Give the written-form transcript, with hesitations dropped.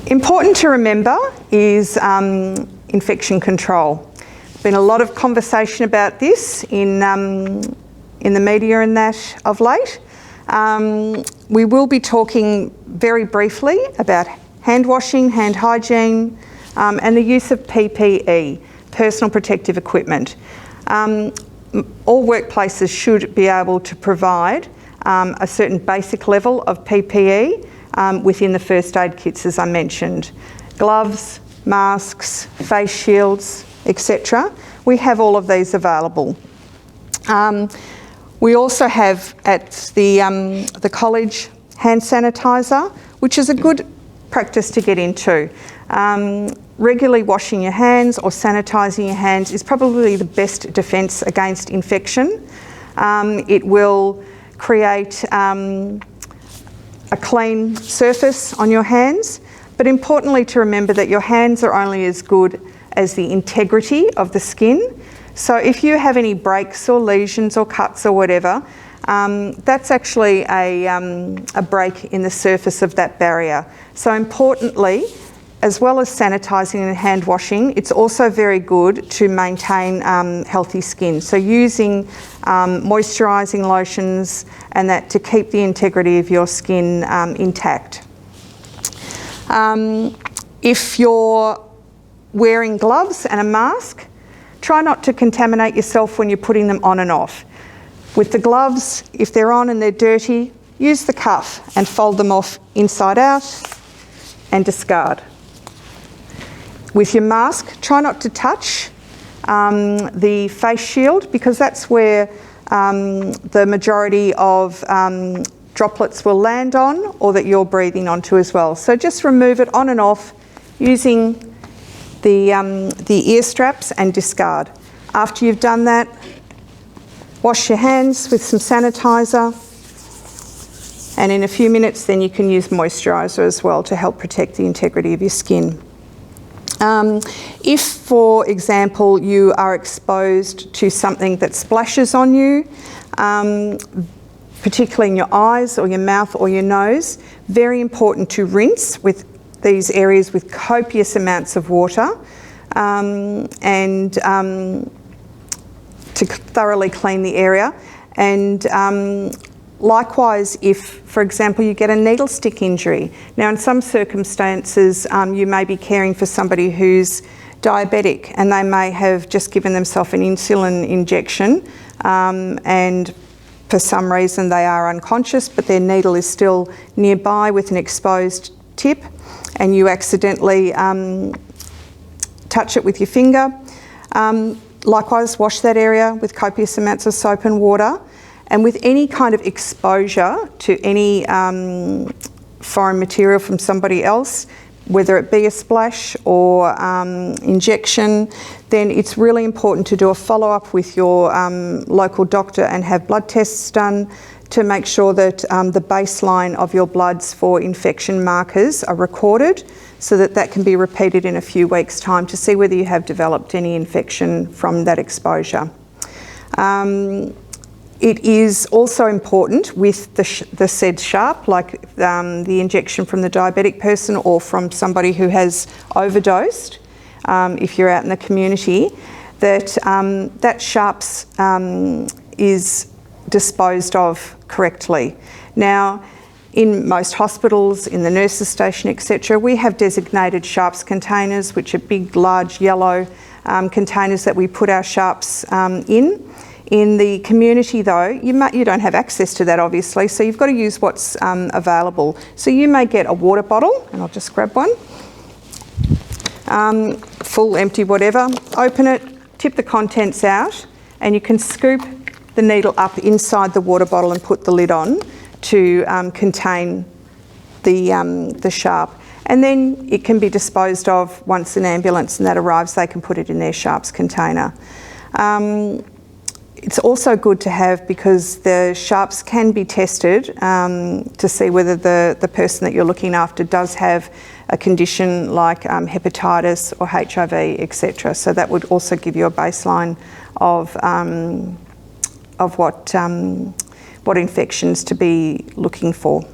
Important to remember is infection control. There's been a lot of conversation about this in the media and that of late. We will be talking very briefly about hand washing, hand hygiene, and the use of PPE, personal protective equipment. All workplaces should be able to provide a certain basic level of PPE within the first aid kits, as I mentioned. Gloves, masks, face shields, etc. We have all of these available. We also have at the college hand sanitizer, which is a good practice to get into. Regularly washing your hands or sanitising your hands is probably the best defence against infection. It will create a clean surface on your hands, but importantly to remember that your hands are only as good as the integrity of the skin. So if you have any breaks or lesions or cuts or whatever, that's actually a break in the surface of that barrier. So importantly, as well as sanitising and hand washing, it's also very good to maintain healthy skin. So using moisturising lotions and that to keep the integrity of your skin intact. If you're wearing gloves and a mask, try not to contaminate yourself when you're putting them on and off. With the gloves, if they're on and they're dirty, use the cuff and fold them off inside out and discard. With your mask, try not to touch the face shield because that's where the majority of droplets will land on or that you're breathing onto as well. So just remove it on and off using the ear straps and discard. After you've done that, wash your hands with some sanitizer, and in a few minutes then you can use moisturiser as well to help protect the integrity of your skin. If, for example, you are exposed to something that splashes on you, particularly in your eyes or your mouth or your nose, very important to rinse with these areas with copious amounts of water and to thoroughly clean the area. And likewise, if, for example, you get a needle stick injury. Now, in some circumstances, you may be caring for somebody who's diabetic and they may have just given themselves an insulin injection and for some reason they are unconscious, but their needle is still nearby with an exposed tip, and you accidentally touch it with your finger. Likewise, wash that area with copious amounts of soap and water. And with any kind of exposure to any foreign material from somebody else, whether it be a splash or injection, then it's really important to do a follow-up with your local doctor and have blood tests done to make sure that the baseline of your bloods for infection markers are recorded so that that can be repeated in a few weeks' time to see whether you have developed any infection from that exposure. It is also important with the said sharp, like the injection from the diabetic person or from somebody who has overdosed, if you're out in the community, that that sharps is disposed of correctly. Now, in most hospitals, in the nurses' station, etc., we have designated sharps containers, which are big, large, yellow containers that we put our sharps in. In the community though, you don't have access to that obviously, so you've got to use what's available. So you may get a water bottle, and I'll just grab one, full, empty, whatever, open it, tip the contents out, and you can scoop the needle up inside the water bottle and put the lid on to contain the sharp. And then it can be disposed of once an ambulance and that arrives, they can put it in their sharps container. It's also good to have because the sharps can be tested to see whether the person that you're looking after does have a condition like hepatitis or HIV, etc. So that would also give you a baseline of what infections to be looking for.